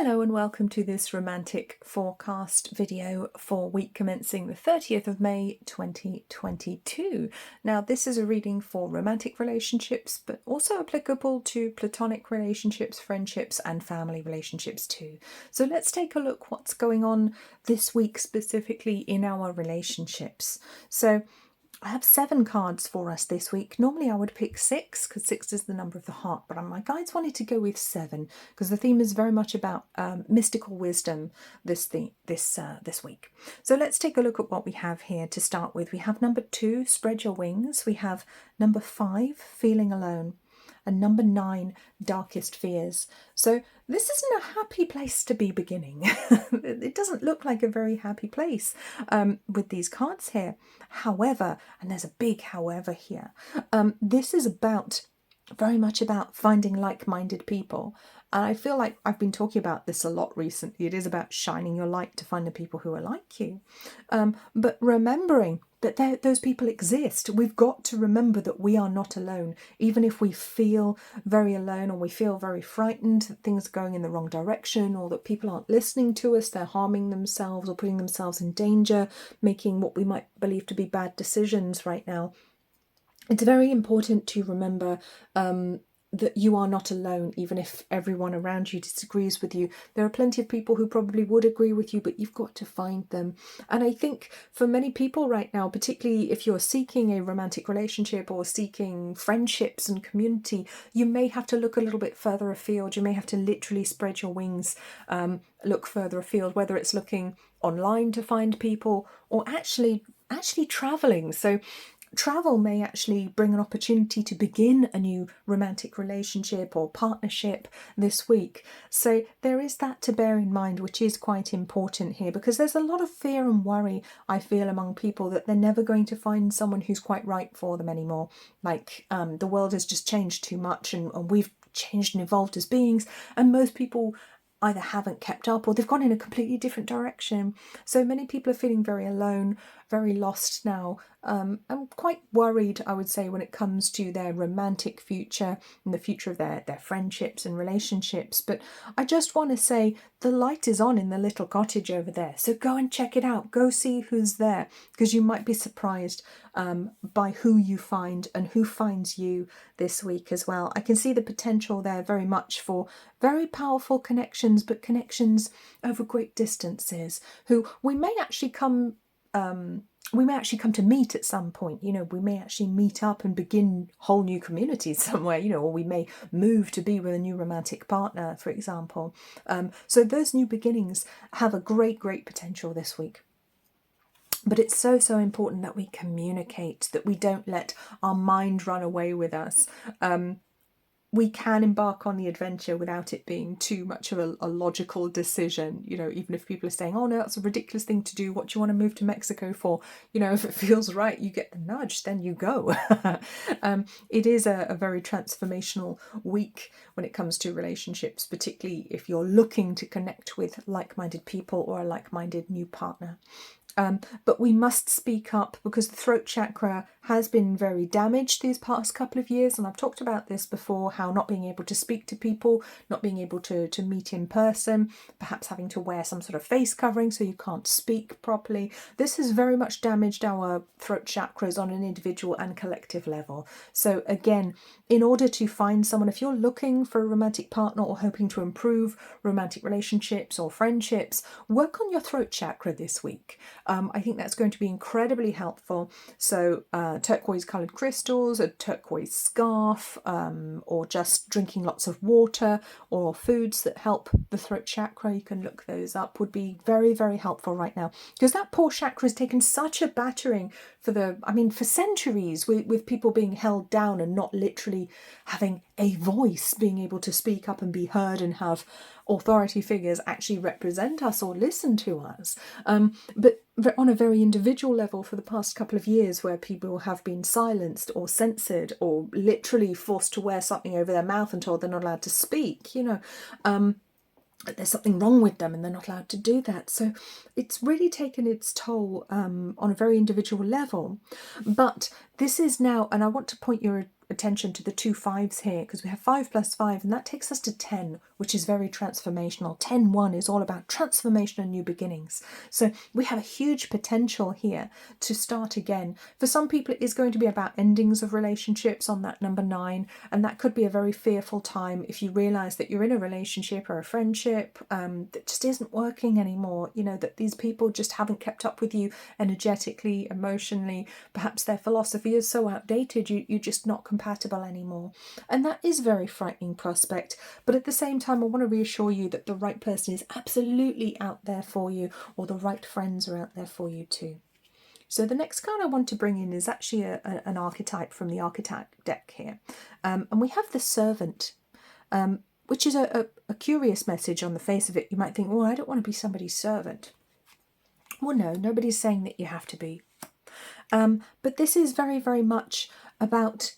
Hello and welcome to this romantic forecast video for week commencing the 30th of May 2022. Now this is a reading for romantic relationships, but also applicable to platonic relationships, friendships and family relationships too. So let's take a look what's going on this week specifically in our relationships. So I have 7 cards for us this week. Normally I would pick 6 because 6 is the number of the heart, but my guides wanted to go with 7 because the theme is very much about mystical wisdom this week. So let's take a look at what we have here to start with. We have number 2, spread your wings. We have number 5, feeling alone. And number 9, darkest fears. So this isn't a happy place to be beginning. It doesn't look like a very happy place with these cards here. However, and there's a big however here, this is very much about finding like-minded people. And I feel like I've been talking about this a lot recently. It is about shining your light to find the people who are like you. But remembering that those people exist. We've got to remember that we are not alone. Even if we feel very alone or we feel very frightened that things are going in the wrong direction or that people aren't listening to us, they're harming themselves or putting themselves in danger, making what we might believe to be bad decisions right now. It's very important to remember that you are not alone, even if everyone around you disagrees with you. There are plenty of people who probably would agree with you, but you've got to find them. And I think for many people right now, particularly if you're seeking a romantic relationship or seeking friendships and community, you may have to look a little bit further afield. You may have to literally spread your wings, look further afield, whether it's looking online to find people or actually traveling. So travel may actually bring an opportunity to begin a new romantic relationship or partnership this week. So there is that to bear in mind, which is quite important here, because there's a lot of fear and worry, I feel, among people that they're never going to find someone who's quite right for them anymore. Like the world has just changed too much and we've changed and evolved as beings, and most people either haven't kept up or they've gone in a completely different direction. So many people are feeling very alone, very lost now. I'm quite worried, I would say, when it comes to their romantic future and the future of their friendships and relationships. But I just want to say the light is on in the little cottage over there. So go and check it out. Go see who's there, because you might be surprised by who you find and who finds you this week as well. I can see the potential there very much for very powerful connections, but connections over great distances, who we may actually come to meet at some point. We may actually meet up and begin whole new communities somewhere, or we may move to be with a new romantic partner, for example. So those new beginnings have a great potential this week. But it's so important that we communicate, that we don't let our mind run away with us. We can embark on the adventure without it being too much of a logical decision. Even if people are saying, oh no, that's a ridiculous thing to do, what do you want to move to Mexico for? If it feels right, you get the nudge, then you go. It is a very transformational week when it comes to relationships, particularly if you're looking to connect with like-minded people or a like-minded new partner. But we must speak up, because the throat chakra has been very damaged these past couple of years, and I've talked about this before, how not being able to speak to people, not being able to meet in person, perhaps having to wear some sort of face covering so you can't speak properly. This has very much damaged our throat chakras on an individual and collective level. So again, in order to find someone, if you're looking for a romantic partner or hoping to improve romantic relationships or friendships, work on your throat chakra this week. I think that's going to be incredibly helpful. So turquoise coloured crystals, a turquoise scarf, or just drinking lots of water or foods that help the throat chakra, you can look those up, would be very helpful right now, because that poor chakra has taken such a battering for centuries, with people being held down and not literally having a voice, being able to speak up and be heard and have authority figures actually represent us or listen to us. But on a very individual level, for the past couple of years, where people have been silenced or censored or literally forced to wear something over their mouth and told they're not allowed to speak, there's something wrong with them and they're not allowed to do that. So it's really taken its toll on a very individual level. But this is now, and I want to point your attention to the 2 5s here, because we have 5 plus 5, and that takes us to 10, which is very transformational. 10-1 is all about transformation and new beginnings. So we have a huge potential here to start again. For some people, it is going to be about endings of relationships on that number 9, and that could be a very fearful time if you realise that you're in a relationship or a friendship that just isn't working anymore, you know, that these people just haven't kept up with you energetically, emotionally. Perhaps their philosophy is so outdated, you're just not compatible anymore. And that is a very frightening prospect. But at the same time, I want to reassure you that the right person is absolutely out there for you, or the right friends are out there for you too. So the next card I want to bring in is actually an archetype from the archetype deck here. And we have the Servant, which is a curious message on the face of it. You might think, well, I don't want to be somebody's servant. Well, no, nobody's saying that you have to be. But this is very, very much about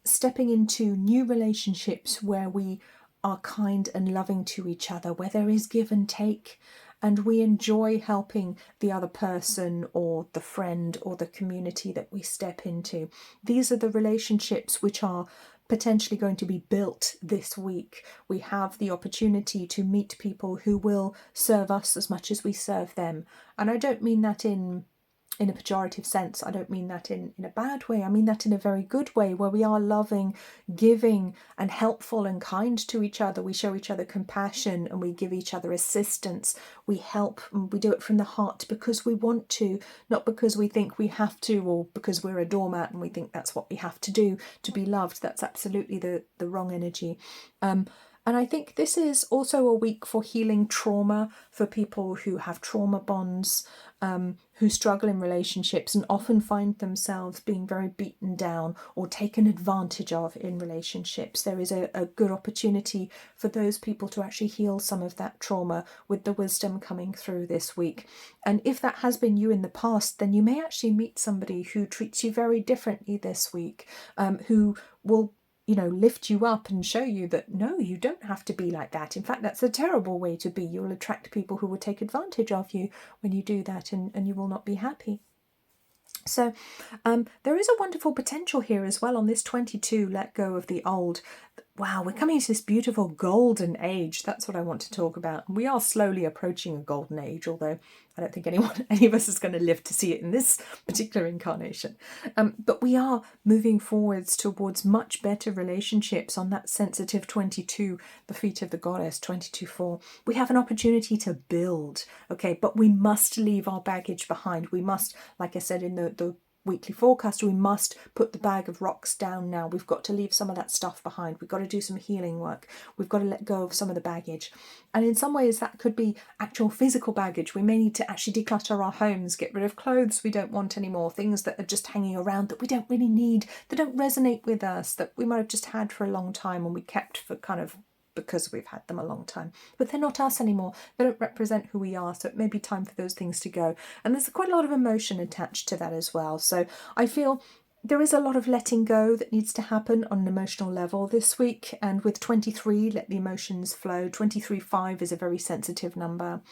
stepping into new relationships where we are kind and loving to each other, where there is give and take, and we enjoy helping the other person or the friend or the community that we step into. These are the relationships which are potentially going to be built this week. We have the opportunity to meet people who will serve us as much as we serve them. And I don't mean that in a pejorative sense. I don't mean that in a bad way. I mean that in a very good way, where we are loving, giving and helpful and kind to each other. We show each other compassion and we give each other assistance. We help, and we do it from the heart because we want to, not because we think we have to, or because we're a doormat and we think that's what we have to do to be loved. That's absolutely the wrong energy. And I think this is also a week for healing trauma, for people who have trauma bonds, who struggle in relationships and often find themselves being very beaten down or taken advantage of in relationships. There is a good opportunity for those people to actually heal some of that trauma with the wisdom coming through this week. And if that has been you in the past, then you may actually meet somebody who treats you very differently this week, who will lift you up and show you that no, you don't have to be like that. In fact, that's a terrible way to be. You'll attract people who will take advantage of you when you do that, and you will not be happy. So there is a wonderful potential here as well on this 22, let go of the old. Wow, we're coming into this beautiful golden age. That's what I want to talk about. We are slowly approaching a golden age, although I don't think any of us is going to live to see it in this particular incarnation. But we are moving forwards towards much better relationships on that sensitive 22, the feet of the goddess, 22-4. We have an opportunity to build, okay, but we must leave our baggage behind. We must, like I said in the weekly forecast, we must put the bag of rocks down now. We've got to leave some of that stuff behind. We've got to do some healing work. We've got to let go of some of the baggage. And in some ways that could be actual physical baggage. We may need to actually declutter our homes, get rid of clothes we don't want anymore, things that are just hanging around that we don't really need, that don't resonate with us, that we might have just had for a long time and we kept for kind of because we've had them a long time, but they're not us anymore. They don't represent who we are, so it may be time for those things to go. And there's quite a lot of emotion attached to that as well. So I feel there is a lot of letting go that needs to happen on an emotional level this week. And with 23, let the emotions flow. 23-5 is a very sensitive number.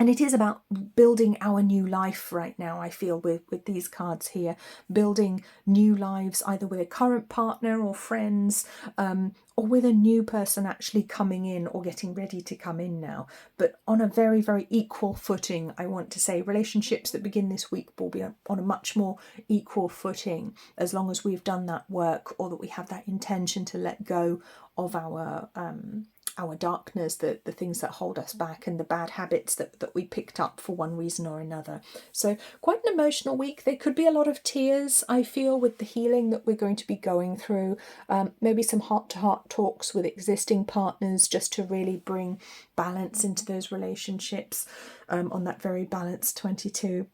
And it is about building our new life right now, I feel, with these cards here. Building new lives, either with a current partner or friends, or with a new person actually coming in or getting ready to come in now. But on a very, very equal footing, I want to say. Relationships that begin this week will be on a much more equal footing, as long as we've done that work, or that we have that intention to let go of our darkness, the things that hold us back, and the bad habits that we picked up for one reason or another. So quite an emotional week. There could be a lot of tears, I feel, with the healing that we're going to be going through. Maybe some heart-to-heart talks with existing partners, just to really bring balance into those relationships on that very balanced 22.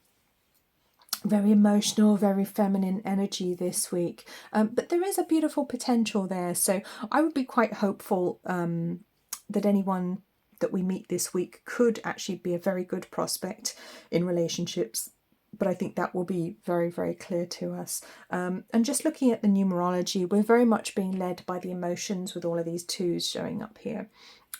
Very emotional, very feminine energy this week. But there is a beautiful potential there. So I would be quite hopeful that anyone that we meet this week could actually be a very good prospect in relationships. But I think that will be very, very clear to us. And just looking at the numerology, we're very much being led by the emotions with all of these twos showing up here.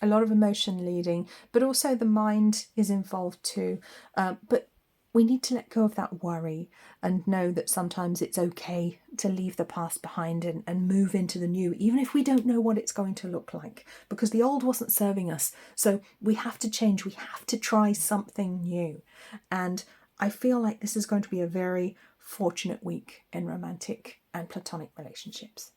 A lot of emotion leading, but also the mind is involved too. But we need to let go of that worry and know that sometimes it's okay to leave the past behind and move into the new, even if we don't know what it's going to look like, because the old wasn't serving us. So we have to change, we have to try something new. And I feel like this is going to be a very fortunate week in romantic and platonic relationships.